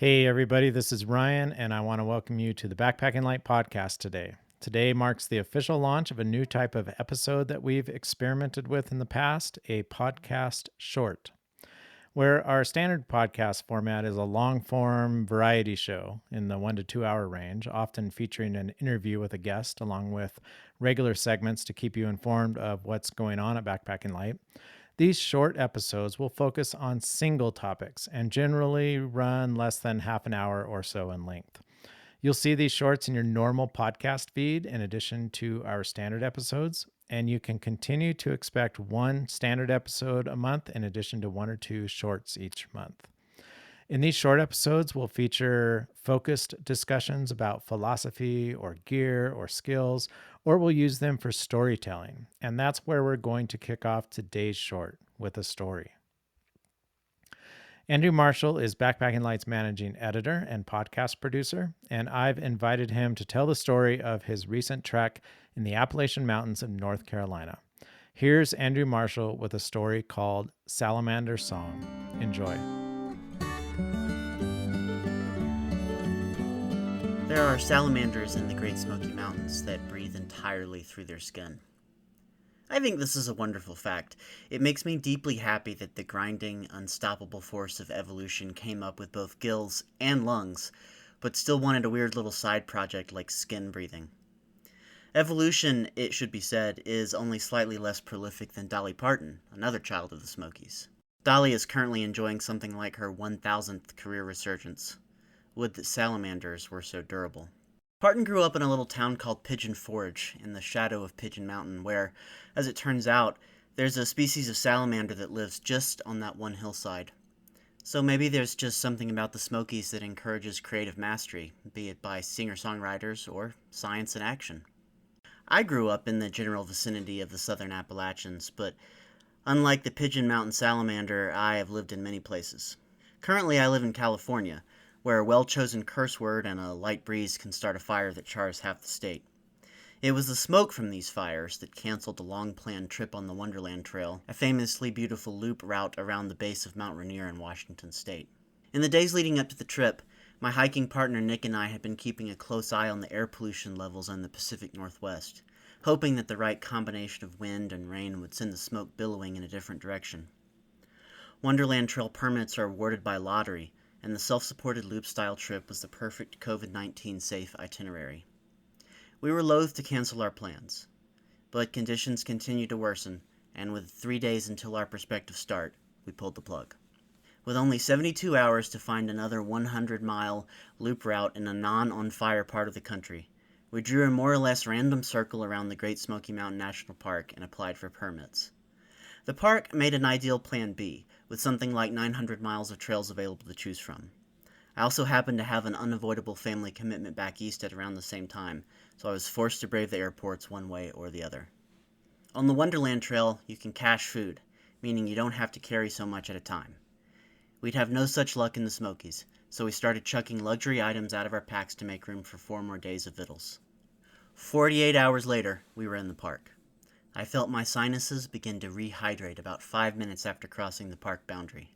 Hey, everybody, this is Ryan, and I want to welcome you to the Backpacking Light podcast today. Today marks the official launch of a new type of episode that we've experimented with in the past, a podcast short, where our standard podcast format is a long form variety show in the 1 to 2 hour range, often featuring an interview with a guest, along with regular segments to keep you informed of what's going on at Backpacking Light. These short episodes will focus on single topics and generally run less than half an hour or so in length. You'll see these shorts in your normal podcast feed in addition to our standard episodes, and you can continue to expect one standard episode a month in addition to 1 or 2 shorts each month. In these short episodes, we'll feature focused discussions about philosophy or gear or skills, or we'll use them for storytelling. And that's where we're going to kick off today's short with a story. Andrew Marshall is Backpacking Light's managing editor and podcast producer, and I've invited him to tell the story of his recent trek in the Appalachian Mountains of North Carolina. Here's Andrew Marshall with a story called Salamander Song. Enjoy. There are salamanders in the Great Smoky Mountains that breathe entirely through their skin. I think this is a wonderful fact. It makes me deeply happy that the grinding, unstoppable force of evolution came up with both gills and lungs, but still wanted a weird little side project like skin breathing. Evolution, it should be said, is only slightly less prolific than Dolly Parton, another child of the Smokies. Dolly is currently enjoying something like her 1,000th career resurgence. Would that salamanders were so durable. Parton grew up in a little town called Pigeon Forge in the shadow of Pigeon Mountain where, as it turns out, there's a species of salamander that lives just on that one hillside. So maybe there's just something about the Smokies that encourages creative mastery, be it by singer-songwriters or science in action. I grew up in the general vicinity of the southern Appalachians, but unlike the Pigeon Mountain salamander, I have lived in many places. Currently I live in California, where a well-chosen curse word and a light breeze can start a fire that chars half the state. It was the smoke from these fires that canceled a long-planned trip on the Wonderland Trail, a famously beautiful loop route around the base of Mount Rainier in Washington state. In the days leading up to the trip, my hiking partner Nick and I had been keeping a close eye on the air pollution levels in the Pacific Northwest, hoping that the right combination of wind and rain would send the smoke billowing in a different direction. Wonderland Trail permits are awarded by lottery, and the self-supported loop-style trip was the perfect COVID-19 safe itinerary. We were loath to cancel our plans, but conditions continued to worsen, and with 3 days until our prospective start, we pulled the plug. With only 72 hours to find another 100-mile loop route in a non-on-fire part of the country, we drew a more or less random circle around the Great Smoky Mountain National Park and applied for permits. The park made an ideal Plan B, with something like 900 miles of trails available to choose from. I also happened to have an unavoidable family commitment back east at around the same time, so I was forced to brave the airports one way or the other. On the Wonderland Trail, you can cache food, meaning you don't have to carry so much at a time. We'd have no such luck in the Smokies, so we started chucking luxury items out of our packs to make room for 4 more days of victuals. 48 hours later, we were in the park. I felt my sinuses begin to rehydrate about 5 minutes after crossing the park boundary.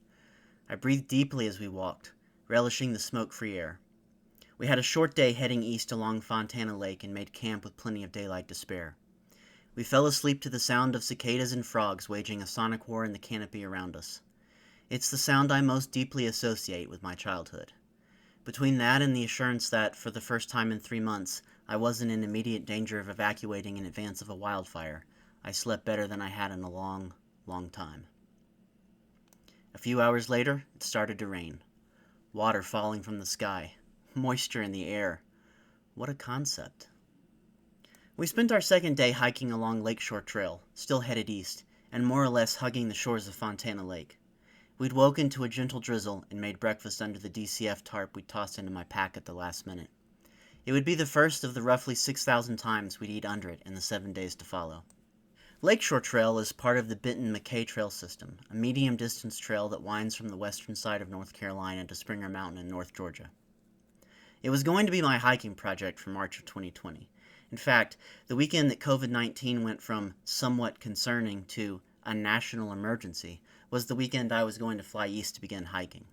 I breathed deeply as we walked, relishing the smoke-free air. We had a short day heading east along Fontana Lake and made camp with plenty of daylight to spare. We fell asleep to the sound of cicadas and frogs waging a sonic war in the canopy around us. It's the sound I most deeply associate with my childhood. Between that and the assurance that, for the first time in 3 months, I wasn't in immediate danger of evacuating in advance of a wildfire, I slept better than I had in a long, long time. A few hours later, it started to rain. Water falling from the sky. Moisture in the air. What a concept. We spent our second day hiking along Lakeshore Trail, still headed east, and more or less hugging the shores of Fontana Lake. We'd woken to a gentle drizzle and made breakfast under the DCF tarp we'd tossed into my pack at the last minute. It would be the first of the roughly 6,000 times we'd eat under it in the 7 days to follow. Lakeshore Trail is part of the Benton-McKay Trail system, a medium-distance trail that winds from the western side of North Carolina to Springer Mountain in North Georgia. It was going to be my hiking project for March of 2020. In fact, the weekend that COVID-19 went from somewhat concerning to a national emergency was the weekend I was going to fly east to begin hiking.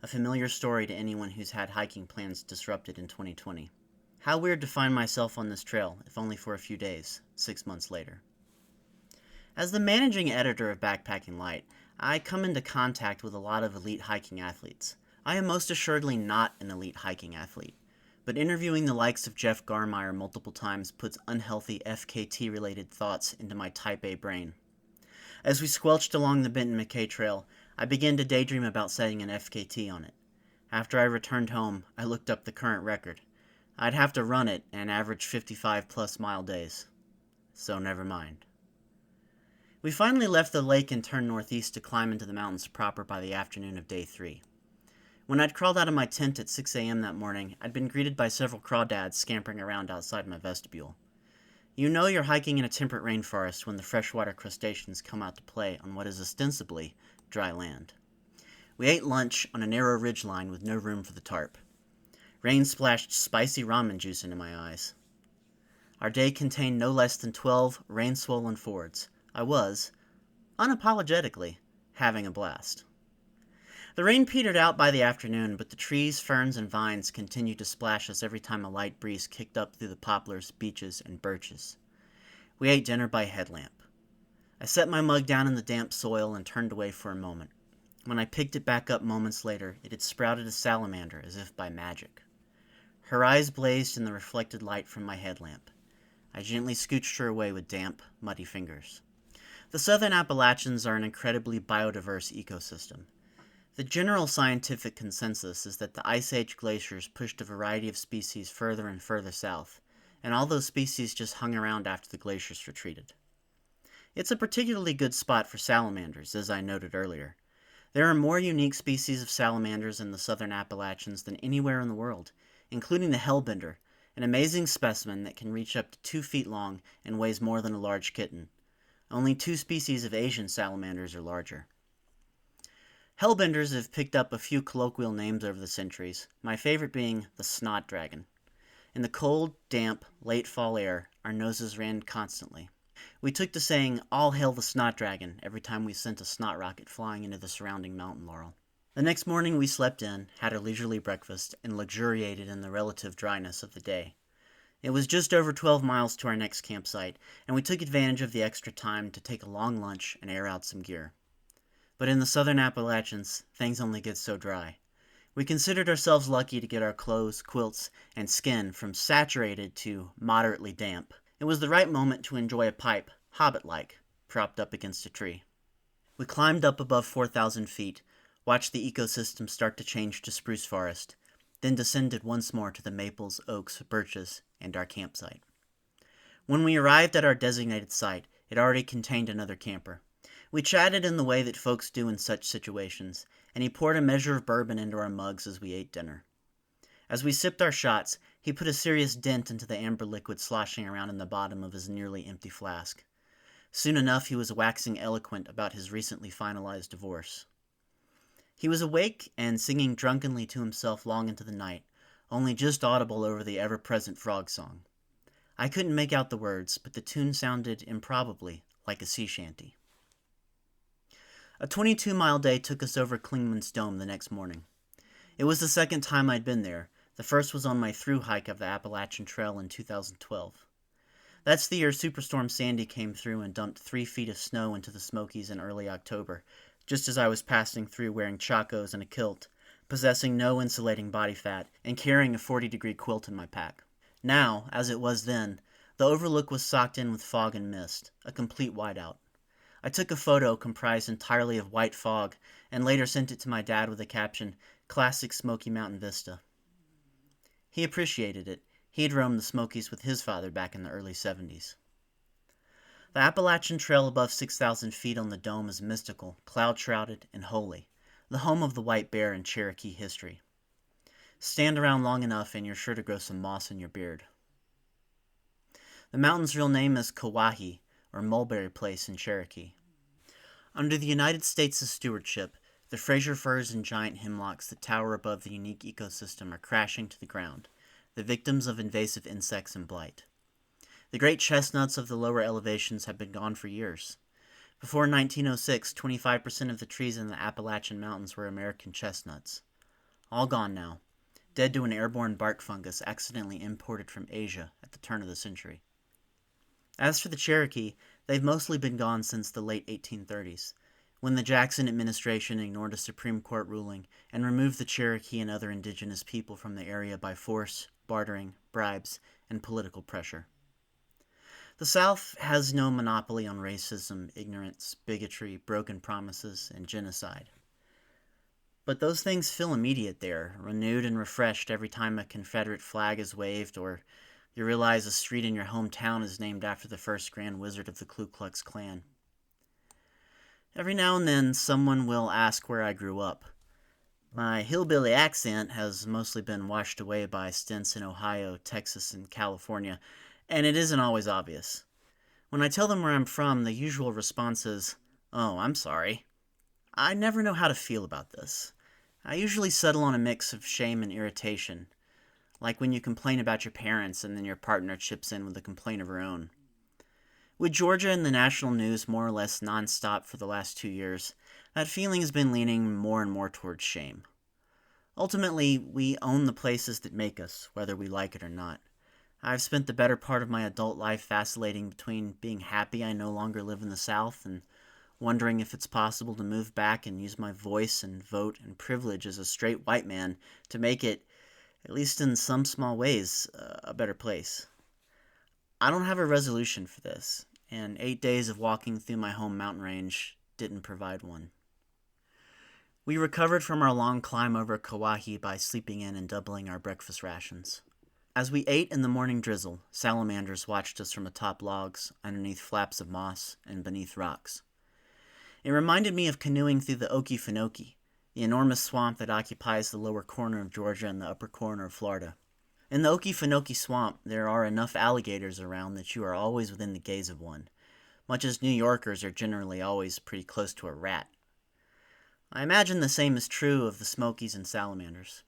a familiar story to anyone who's had hiking plans disrupted in 2020. How weird to find myself on this trail, if only for a few days, 6 months later. As the managing editor of Backpacking Light, I come into contact with a lot of elite hiking athletes. I am most assuredly not an elite hiking athlete, but interviewing the likes of Jeff Garmire multiple times puts unhealthy FKT-related thoughts into my Type A brain. As we squelched along the Benton McKay Trail, I began to daydream about setting an FKT on it. After I returned home, I looked up the current record. I'd have to run it and average 55-plus mile days. So never mind. We finally left the lake and turned northeast to climb into the mountains proper by the afternoon of day 3. When I'd crawled out of my tent at 6 a.m. that morning, I'd been greeted by several crawdads scampering around outside my vestibule. You know you're hiking in a temperate rainforest when the freshwater crustaceans come out to play on what is ostensibly dry land. We ate lunch on a narrow ridgeline with no room for the tarp. Rain splashed spicy ramen juice into my eyes. Our day contained no less than 12 rain-swollen fords. I was, unapologetically, having a blast. The rain petered out by the afternoon, but the trees, ferns, and vines continued to splash us every time a light breeze kicked up through the poplars, beeches, and birches. We ate dinner by headlamp. I set my mug down in the damp soil and turned away for a moment. When I picked it back up moments later, it had sprouted a salamander as if by magic. Her eyes blazed in the reflected light from my headlamp. I gently scooched her away with damp, muddy fingers. The southern Appalachians are an incredibly biodiverse ecosystem. The general scientific consensus is that the Ice Age glaciers pushed a variety of species further and further south, and all those species just hung around after the glaciers retreated. It's a particularly good spot for salamanders, as I noted earlier. There are more unique species of salamanders in the southern Appalachians than anywhere in the world, including the hellbender, an amazing specimen that can reach up to 2 feet long and weighs more than a large kitten. Only 2 species of Asian salamanders are larger. Hellbenders have picked up a few colloquial names over the centuries, my favorite being the snot dragon. In the cold, damp, late fall air, our noses ran constantly. We took to saying, "All hail the snot dragon," every time we sent a snot rocket flying into the surrounding mountain laurel. The next morning we slept in, had a leisurely breakfast, and luxuriated in the relative dryness of the day. It was just over 12 miles to our next campsite, and we took advantage of the extra time to take a long lunch and air out some gear. But in the southern Appalachians, things only get so dry. We considered ourselves lucky to get our clothes, quilts, and skin from saturated to moderately damp. It was the right moment to enjoy a pipe, hobbit-like, propped up against a tree. We climbed up above 4,000 feet, watched the ecosystem start to change to spruce forest, then descended once more to the maples, oaks, birches, and our campsite. When we arrived at our designated site, it already contained another camper. We chatted in the way that folks do in such situations, and he poured a measure of bourbon into our mugs as we ate dinner. As we sipped our shots, he put a serious dent into the amber liquid sloshing around in the bottom of his nearly empty flask. Soon enough, he was waxing eloquent about his recently finalized divorce. He was awake and singing drunkenly to himself long into the night, only just audible over the ever-present frog song. I couldn't make out the words, but the tune sounded improbably like a sea shanty. A 22-mile day took us over Clingman's Dome the next morning. It was the second time I'd been there. The first was on my through hike of the Appalachian Trail in 2012. That's the year Superstorm Sandy came through and dumped 3 feet of snow into the Smokies in early October, just as I was passing through wearing chacos and a kilt, possessing no insulating body fat, and carrying a 40-degree quilt in my pack. Now, as it was then, the overlook was socked in with fog and mist, a complete whiteout. I took a photo comprised entirely of white fog, and later sent it to my dad with the caption, "Classic Smoky Mountain Vista." He appreciated it. He had roamed the Smokies with his father back in the early 70s. The Appalachian Trail above 6,000 feet on the dome is mystical, cloud-shrouded, and holy, the home of the white bear in Cherokee history. Stand around long enough and you're sure to grow some moss in your beard. The mountain's real name is Kauai, or Mulberry Place in Cherokee. Under the United States' stewardship, the Fraser firs and giant hemlocks that tower above the unique ecosystem are crashing to the ground, the victims of invasive insects and blight. The great chestnuts of the lower elevations have been gone for years. Before 1906, 25% of the trees in the Appalachian Mountains were American chestnuts. all gone now, dead to an airborne bark fungus accidentally imported from Asia at the turn of the century. As for the Cherokee, they've mostly been gone since the late 1830s, when the Jackson administration ignored a Supreme Court ruling and removed the Cherokee and other indigenous people from the area by force, bartering, bribes, and political pressure. The South has no monopoly on racism, ignorance, bigotry, broken promises, and genocide. But those things feel immediate there, renewed and refreshed every time a Confederate flag is waved or you realize a street in your hometown is named after the first Grand Wizard of the Ku Klux Klan. Every now and then, someone will ask where I grew up. My hillbilly accent has mostly been washed away by stints in Ohio, Texas, and California, and it isn't always obvious. When I tell them where I'm from, the usual response is, "Oh, I'm sorry." I never know how to feel about this. I usually settle on a mix of shame and irritation, like when you complain about your parents and then your partner chips in with a complaint of her own. With Georgia in the national news more or less nonstop for the last 2 years, that feeling has been leaning more and more towards shame. Ultimately, we own the places that make us, whether we like it or not. I've spent the better part of my adult life vacillating between being happy I no longer live in the South and wondering if it's possible to move back and use my voice and vote and privilege as a straight white man to make it, at least in some small ways, a better place. I don't have a resolution for this, and 8 days of walking through my home mountain range didn't provide one. We recovered from our long climb over Kauai by sleeping in and doubling our breakfast rations. As we ate in the morning drizzle, salamanders watched us from atop logs, underneath flaps of moss, and beneath rocks. It reminded me of canoeing through the Okefenokee, the enormous swamp that occupies the lower corner of Georgia and the upper corner of Florida. In the Okefenokee swamp, there are enough alligators around that you are always within the gaze of one, much as New Yorkers are generally always pretty close to a rat. I imagine the same is true of the Smokies and salamanders.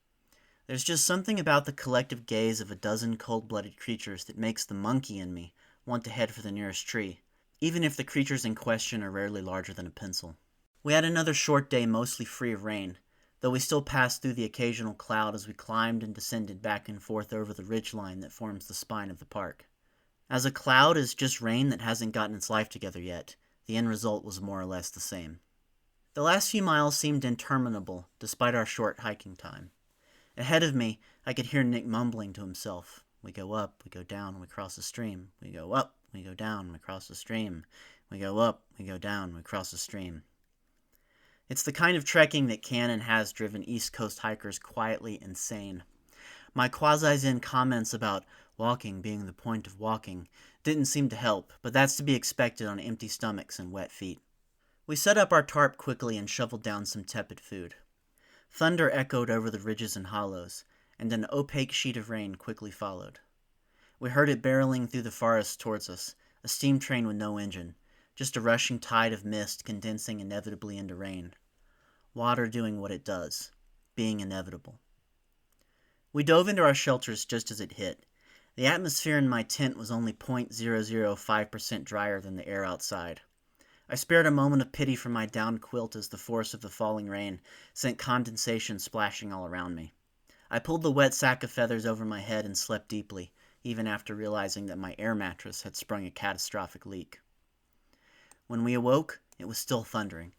There's just something about the collective gaze of a dozen cold-blooded creatures that makes the monkey in me want to head for the nearest tree, even if the creatures in question are rarely larger than a pencil. We had another short day mostly free of rain, though we still passed through the occasional cloud as we climbed and descended back and forth over the ridgeline that forms the spine of the park. As a cloud is just rain that hasn't gotten its life together yet, the end result was more or less the same. The last few miles seemed interminable, despite our short hiking time. Ahead of me, I could hear Nick mumbling to himself. We go up, we go down, we cross a stream. We go up, we go down, we cross a stream. We go up, we go down, we cross a stream. It's the kind of trekking that can and has driven East Coast hikers quietly insane. My quasi-zen comments about walking being the point of walking didn't seem to help, but that's to be expected on empty stomachs and wet feet. We set up our tarp quickly and shoveled down some tepid food. Thunder echoed over the ridges and hollows, and an opaque sheet of rain quickly followed. We heard it barreling through the forest towards us, a steam train with no engine, just a rushing tide of mist condensing inevitably into rain. Water doing what it does, being inevitable. We dove into our shelters just as it hit. The atmosphere in my tent was only 0.005% drier than the air outside. I spared a moment of pity for my downed quilt as the force of the falling rain sent condensation splashing all around me. I pulled the wet sack of feathers over my head and slept deeply, even after realizing that my air mattress had sprung a catastrophic leak. When we awoke, it was still thundering.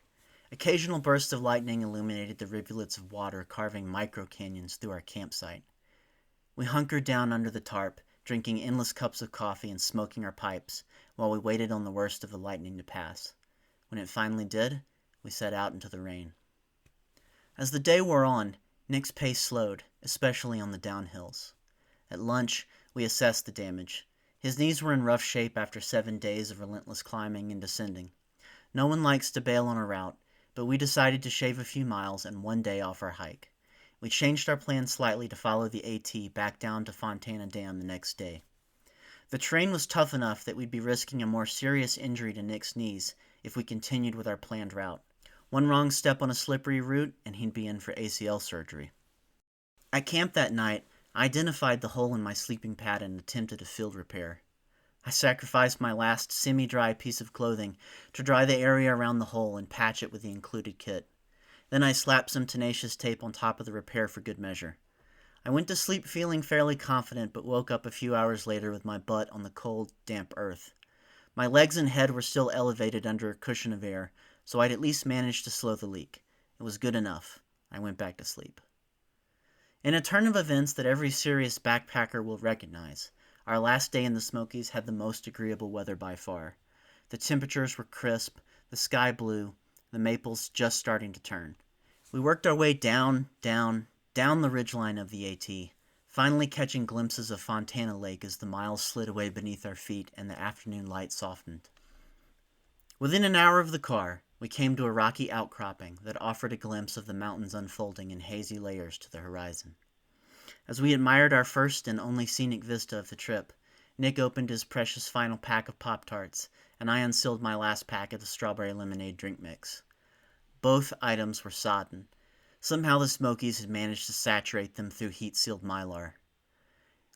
Occasional bursts of lightning illuminated the rivulets of water carving micro-canyons through our campsite. We hunkered down under the tarp, drinking endless cups of coffee and smoking our pipes, while we waited on the worst of the lightning to pass. When it finally did, we set out into the rain. As the day wore on, Nick's pace slowed, especially on the downhills. At lunch, we assessed the damage. His knees were in rough shape after 7 days of relentless climbing and descending. No one likes to bail on a route, but we decided to shave a few miles and 1 day off our hike. We changed our plan slightly to follow the AT back down to Fontana Dam the next day. The terrain was tough enough that we'd be risking a more serious injury to Nick's knees if we continued with our planned route. One wrong step on a slippery route, and he'd be in for ACL surgery. At camp that night, I identified the hole in my sleeping pad and attempted a field repair. I sacrificed my last semi-dry piece of clothing to dry the area around the hole and patch it with the included kit. Then I slapped some tenacious tape on top of the repair for good measure. I went to sleep feeling fairly confident, but woke up a few hours later with my butt on the cold, damp earth. My legs and head were still elevated under a cushion of air, so I'd at least managed to slow the leak. It was good enough. I went back to sleep. In a turn of events that every serious backpacker will recognize, our last day in the Smokies had the most agreeable weather by far. The temperatures were crisp, the sky blue, the maples just starting to turn. We worked our way down the ridgeline of the AT, finally catching glimpses of Fontana Lake as the miles slid away beneath our feet and the afternoon light softened. Within an hour of the car, we came to a rocky outcropping that offered a glimpse of the mountains unfolding in hazy layers to the horizon. As we admired our first and only scenic vista of the trip, Nick opened his precious final pack of Pop-Tarts, and I unsealed my last pack of the strawberry lemonade drink mix. Both items were sodden. Somehow the Smokies had managed to saturate them through heat-sealed Mylar.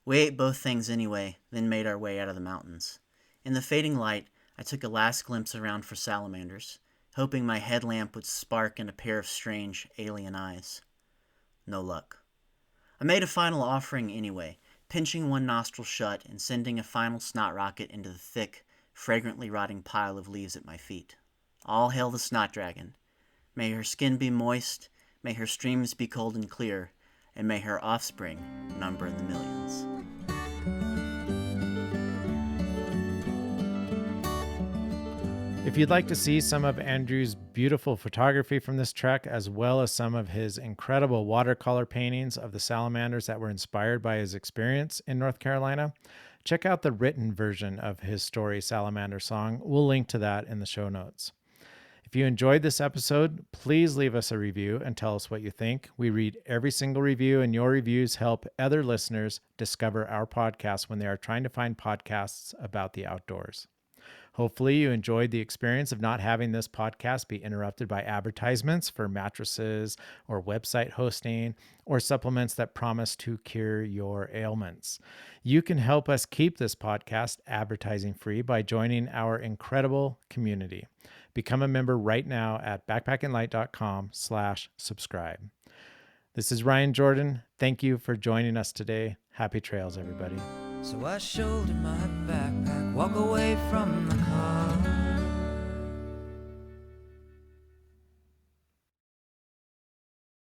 We ate both things anyway, then made our way out of the mountains. In the fading light, I took a last glimpse around for salamanders, hoping my headlamp would spark in a pair of strange, alien eyes. No luck. I made a final offering anyway, pinching one nostril shut and sending a final snot rocket into the thick, fragrantly rotting pile of leaves at my feet. All hail the snot dragon. May her skin be moist, may her streams be cold and clear, and may her offspring number in the millions. If you'd like to see some of Andrew's beautiful photography from this trek, as well as some of his incredible watercolor paintings of the salamanders that were inspired by his experience in North Carolina, check out the written version of his story, Salamander Song. We'll link to that in the show notes. If you enjoyed this episode, please leave us a review and tell us what you think. We read every single review, and your reviews help other listeners discover our podcast when they are trying to find podcasts about the outdoors. Hopefully you enjoyed the experience of not having this podcast be interrupted by advertisements for mattresses or website hosting or supplements that promise to cure your ailments. You can help us keep this podcast advertising free by joining our incredible community. Become a member right now at backpackandlight.com/subscribe. This is Ryan Jordan. Thank you for joining us today. Happy trails, everybody. So I shoulder my backpack, walk away from the car.